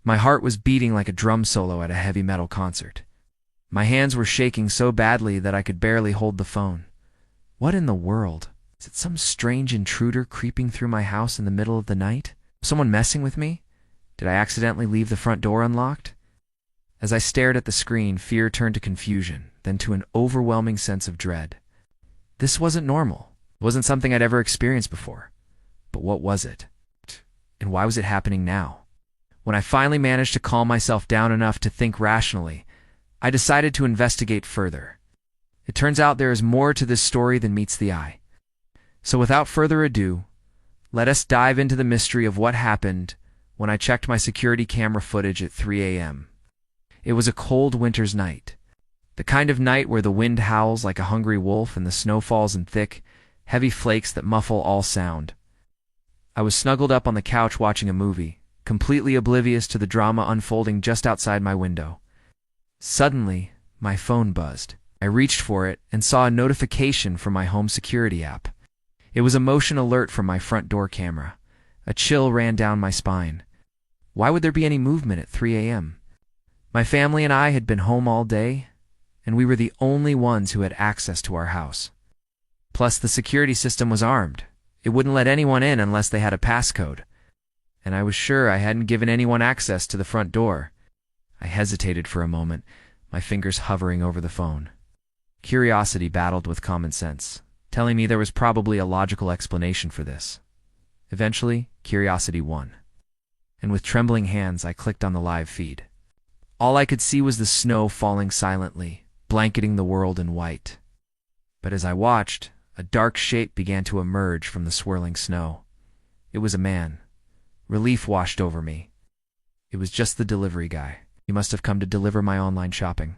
My heart was beating like a drum solo at a heavy metal concert. My hands were shaking so badly that I could barely hold the phone. What in the world? Is it some strange intruder creeping through my house in the middle of the night? Someone messing with me? Did I accidentally leave the front door unlocked? As I stared at the screen, fear turned to confusion, then to an overwhelming sense of dread. This wasn't normal. It wasn't something I'd ever experienced before. But what was it? And why was it happening now? When I finally managed to calm myself down enough to think rationally, I decided to investigate further. It turns out there is more to this story than meets the eye. So without further ado, let us dive into the mystery of what happened when I checked my security camera footage at 3 a.m. It was a cold winter's night. The kind of night where the wind howls like a hungry wolf and the snow falls in thick, heavy flakes that muffle all sound. I was snuggled up on the couch watching a movie, completely oblivious to the drama unfolding just outside my window. Suddenly, my phone buzzed. I reached for it and saw a notification from my home security app. It was a motion alert from my front door camera. A chill ran down my spine. Why would there be any movement at 3 a.m.? My family and I had been home all day, and we were the only ones who had access to our house. Plus, the security system was armed. It wouldn't let anyone in unless they had a passcode. And I was sure I hadn't given anyone access to the front door. I hesitated for a moment, my fingers hovering over the phone. Curiosity battled with common sense, telling me there was probably a logical explanation for this. Eventually, curiosity won. And with trembling hands, I clicked on the live feed. All I could see was the snow falling silently, blanketing the world in white. But as I watched, a dark shape began to emerge from the swirling snow. It was a man. Relief washed over me. It was just the delivery guy. He must have come to deliver my online shopping.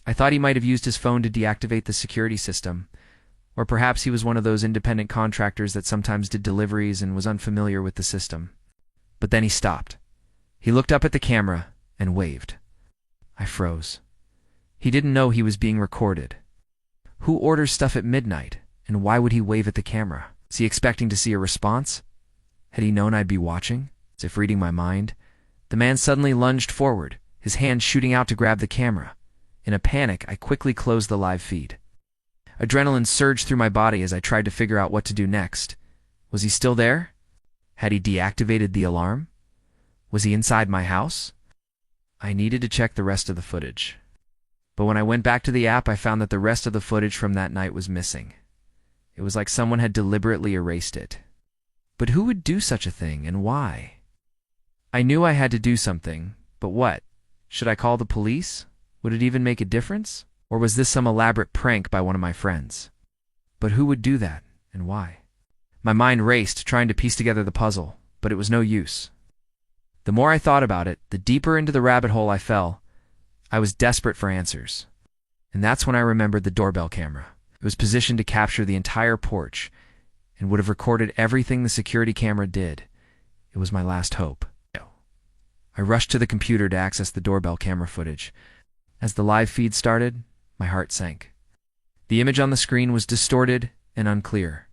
I thought he might have used his phone to deactivate the security system, or perhaps he was one of those independent contractors that sometimes did deliveries and was unfamiliar with the system. But then he stopped. He looked up at the camera and waved. I froze. He didn't know he was being recorded. Who orders stuff at midnight, and why would he wave at the camera? Was he expecting to see a response? Had he known I'd be watching, as if reading my mind? The man suddenly lunged forward, his hand shooting out to grab the camera. In a panic, I quickly closed the live feed. Adrenaline surged through my body as I tried to figure out what to do next. Was he still there? Had he deactivated the alarm? Was he inside my house? I needed to check the rest of the footage. But when I went back to the app, I found that the rest of the footage from that night was missing. It was like someone had deliberately erased it. But who would do such a thing, and why? I knew I had to do something, but what? Should I call the police? Would it even make a difference? Or was this some elaborate prank by one of my friends? But who would do that, and why? My mind raced, trying to piece together the puzzle, but it was no use. The more I thought about it, the deeper into the rabbit hole I fell. I was desperate for answers. And that's when I remembered the doorbell camera. It was positioned to capture the entire porch and would have recorded everything the security camera did. It was my last hope. I rushed to the computer to access the doorbell camera footage. As the live feed started, my heart sank. The image on the screen was distorted and unclear.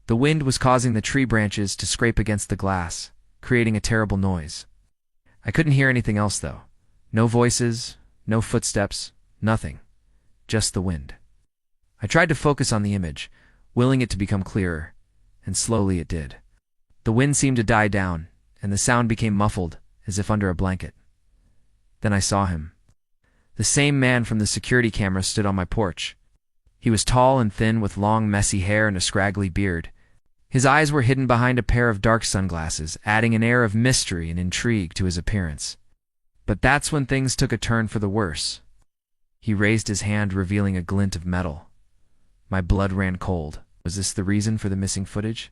The wind was causing the tree branches to scrape against the glass, creating a terrible noise. I couldn't hear anything else, though. No voices, no footsteps, nothing. Just the wind. I tried to focus on the image, willing it to become clearer, and slowly it did. The wind seemed to die down, and the sound became muffled, as if under a blanket. Then I saw him. The same man from the security camera stood on my porch. He was tall and thin with long, messy hair and a scraggly beard. His eyes were hidden behind a pair of dark sunglasses, adding an air of mystery and intrigue to his appearance. But that's when things took a turn for the worse. He raised his hand, revealing a glint of metal. My blood ran cold. Was this the reason for the missing footage?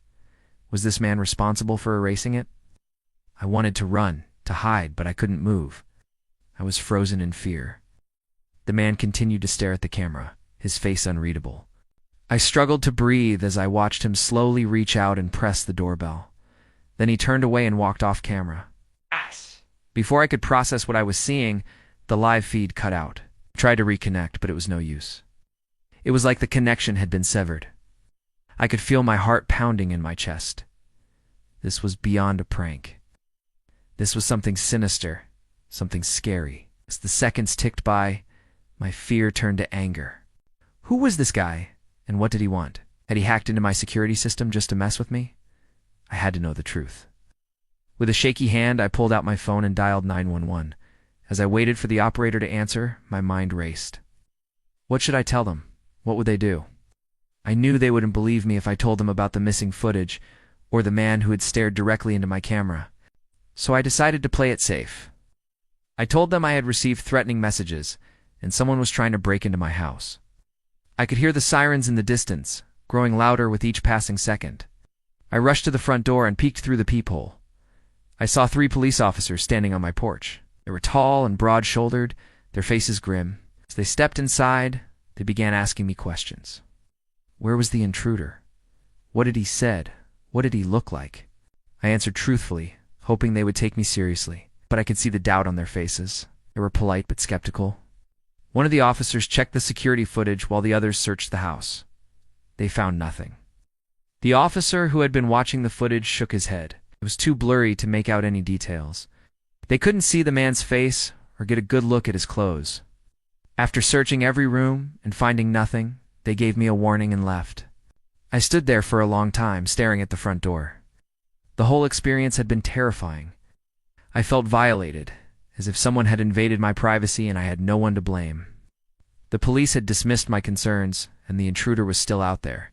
Was this man responsible for erasing it? I wanted to run, to hide, but I couldn't move. I was frozen in fear. The man continued to stare at the camera, his face unreadable. I struggled to breathe as I watched him slowly reach out and press the doorbell. Then he turned away and walked off camera. Before I could process what I was seeing, the live feed cut out. I tried to reconnect, but it was no use. It was like the connection had been severed. I could feel my heart pounding in my chest. This was beyond a prank. This was something sinister, something scary. As the seconds ticked by, my fear turned to anger. Who was this guy, and what did he want? Had he hacked into my security system just to mess with me? I had to know the truth. With a shaky hand, I pulled out my phone and dialed 911. As I waited for the operator to answer, my mind raced. What should I tell them? What would they do? I knew they wouldn't believe me if I told them about the missing footage or the man who had stared directly into my camera. So I decided to play it safe. I told them I had received threatening messages and someone was trying to break into my house. I could hear the sirens in the distance, growing louder with each passing second. I rushed to the front door and peeked through the peephole. I saw 3 police officers standing on my porch. They were tall and broad-shouldered, their faces grim. As they stepped inside, they began asking me questions. Where was the intruder? What had he said? What did he look like? I answered truthfully, hoping they would take me seriously, but I could see the doubt on their faces. They were polite but skeptical. One of the officers checked the security footage while the others searched the house. They found nothing. The officer who had been watching the footage shook his head. It was too blurry to make out any details. They couldn't see the man's face or get a good look at his clothes. After searching every room and finding nothing, they gave me a warning and left. I stood there for a long time, staring at the front door. The whole experience had been terrifying. I felt violated, as if someone had invaded my privacy and I had no one to blame. The police had dismissed my concerns, and the intruder was still out there.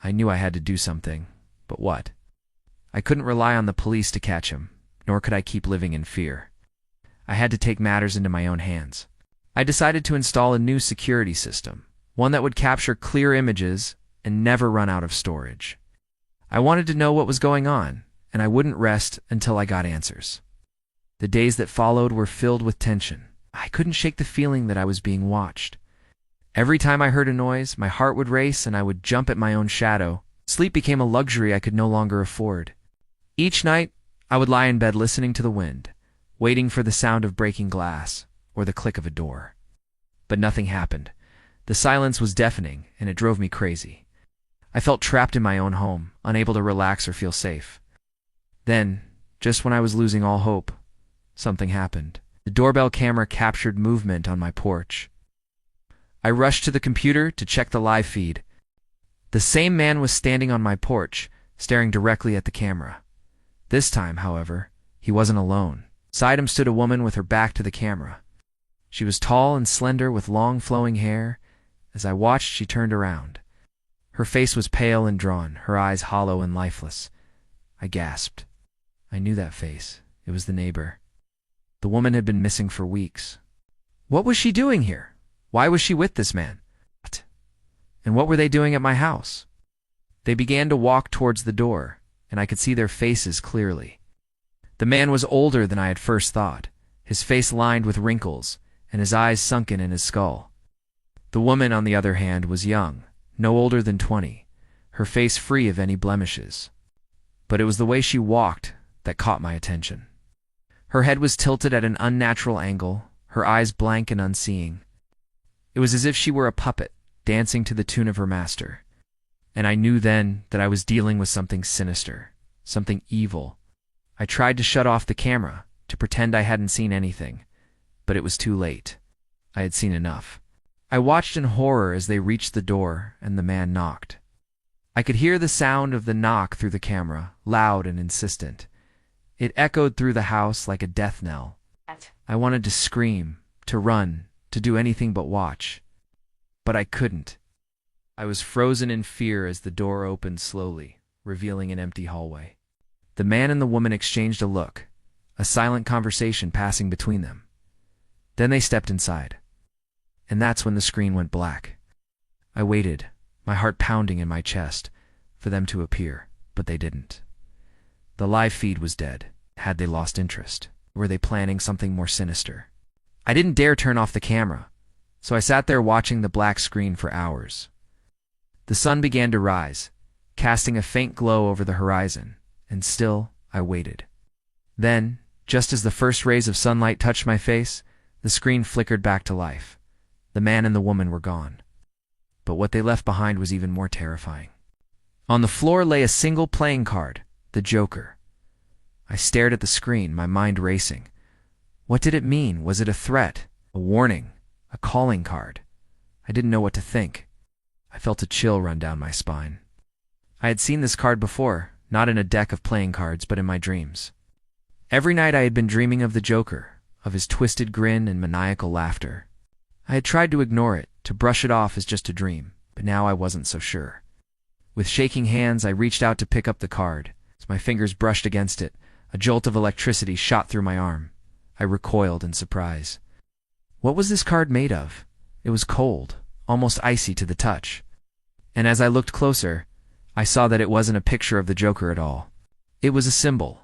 I knew I had to do something, but what? I couldn't rely on the police to catch him, nor could I keep living in fear. I had to take matters into my own hands. I decided to install a new security system, one that would capture clear images and never run out of storage. I wanted to know what was going on, and I wouldn't rest until I got answers. The days that followed were filled with tension. I couldn't shake the feeling that I was being watched. Every time I heard a noise, my heart would race and I would jump at my own shadow. Sleep became a luxury I could no longer afford. Each night, I would lie in bed listening to the wind, waiting for the sound of breaking glass or the click of a door. But nothing happened. The silence was deafening, and it drove me crazy. I felt trapped in my own home, unable to relax or feel safe. Then, just when I was losing all hope, something happened. The doorbell camera captured movement on my porch. I rushed to the computer to check the live feed. The same man was standing on my porch, staring directly at the camera. This time, however, he wasn't alone. Beside him stood a woman with her back to the camera. She was tall and slender with long flowing hair. As I watched, she turned around. Her face was pale and drawn, her eyes hollow and lifeless. I gasped. I knew that face. It was the neighbor. The woman had been missing for weeks. What was she doing here? Why was she with this man? What? And what were they doing at my house? They began to walk towards the door, and I could see their faces clearly. The man was older than I had first thought, his face lined with wrinkles, and his eyes sunken in his skull. The woman, on the other hand, was young, no older than 20, her face free of any blemishes. But it was the way she walked that caught my attention. Her head was tilted at an unnatural angle, her eyes blank and unseeing. It was as if she were a puppet, dancing to the tune of her master. And I knew then that I was dealing with something sinister, something evil. I tried to shut off the camera, to pretend I hadn't seen anything, but it was too late. I had seen enough. I watched in horror as they reached the door and the man knocked. I could hear the sound of the knock through the camera, loud and insistent. It echoed through the house like a death knell. I wanted to scream, to run, to do anything but watch. But I couldn't. I was frozen in fear as the door opened slowly, revealing an empty hallway. The man and the woman exchanged a look, a silent conversation passing between them. Then they stepped inside. And that's when the screen went black. I waited, my heart pounding in my chest, for them to appear, but they didn't. The live feed was dead. Had they lost interest? Were they planning something more sinister? I didn't dare turn off the camera, so I sat there watching the black screen for hours. The sun began to rise, casting a faint glow over the horizon, and still I waited. Then, just as the first rays of sunlight touched my face, the screen flickered back to life. The man and the woman were gone. But what they left behind was even more terrifying. On the floor lay a single playing card, the Joker. I stared at the screen, my mind racing. What did it mean? Was it a threat? A warning? A calling card? I didn't know what to think. I felt a chill run down my spine. I had seen this card before, not in a deck of playing cards, but in my dreams. Every night I had been dreaming of the Joker, of his twisted grin and maniacal laughter. I had tried to ignore it, to brush it off as just a dream, but now I wasn't so sure. With shaking hands, I reached out to pick up the card. As my fingers brushed against it, a jolt of electricity shot through my arm. I recoiled in surprise. What was this card made of? It was cold, almost icy to the touch. And as I looked closer, I saw that it wasn't a picture of the Joker at all. It was a symbol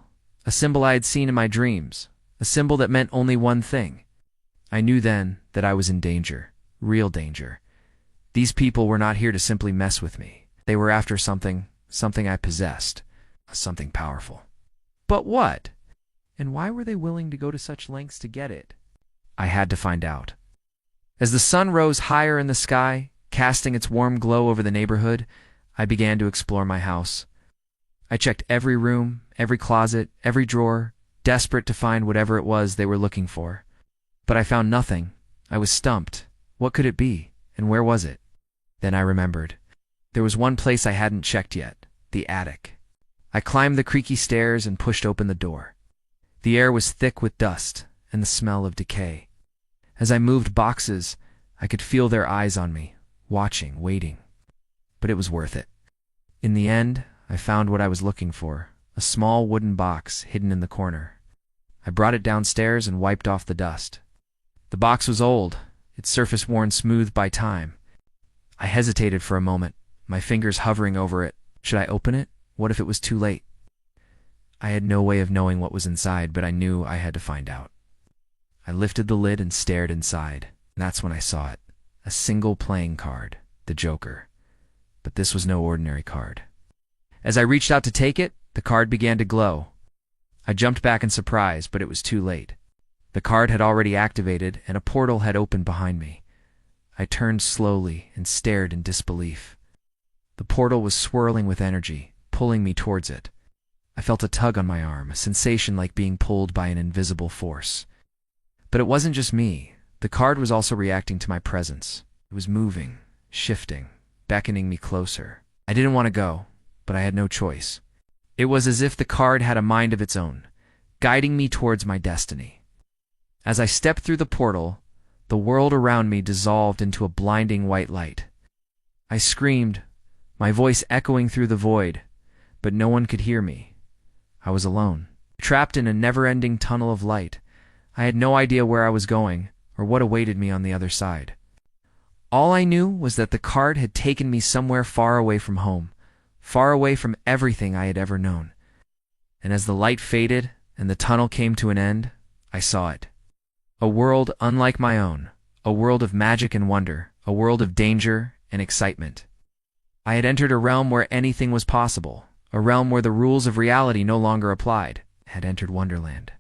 I had seen in my dreams, a symbol that meant only one thing. I knew then that I was in danger, real danger. These people were not here to simply mess with me. They were after something I possessed, something powerful. But what? And why were they willing to go to such lengths to get it? I had to find out. As the sun rose higher in the sky, casting its warm glow over the neighborhood, I began to explore my house. I checked every room, every closet, every drawer, desperate to find whatever it was they were looking for. But I found nothing. I was stumped. What could it be? And where was it? Then I remembered. There was one place I hadn't checked yet, the attic. I climbed the creaky stairs and pushed open the door. The air was thick with dust and the smell of decay. As I moved boxes, I could feel their eyes on me, watching, waiting. But it was worth it. In the end, I found what I was looking for, a small wooden box hidden in the corner. I brought it downstairs and wiped off the dust. The box was old, its surface worn smooth by time. I hesitated for a moment, my fingers hovering over it. Should I open it? What if it was too late? I had no way of knowing what was inside, but I knew I had to find out. I lifted the lid and stared inside, and that's when I saw it. A single playing card, the Joker. But this was no ordinary card. As I reached out to take it, the card began to glow. I jumped back in surprise, but it was too late. The card had already activated, and a portal had opened behind me. I turned slowly and stared in disbelief. The portal was swirling with energy, pulling me towards it. I felt a tug on my arm, a sensation like being pulled by an invisible force. But it wasn't just me. The card was also reacting to my presence. It was moving, shifting, beckoning me closer. I didn't want to go, but I had no choice. It was as if the card had a mind of its own, guiding me towards my destiny. As I stepped through the portal, the world around me dissolved into a blinding white light. I screamed, my voice echoing through the void, but no one could hear me. I was alone, trapped in a never-ending tunnel of light. I had no idea where I was going or what awaited me on the other side. All I knew was that the card had taken me somewhere far away from home, far away from everything I had ever known. And as the light faded and the tunnel came to an end, I saw it. A world unlike my own, a world of magic and wonder, a world of danger and excitement. I had entered a realm where anything was possible, a realm where the rules of reality no longer applied. I had entered Wonderland.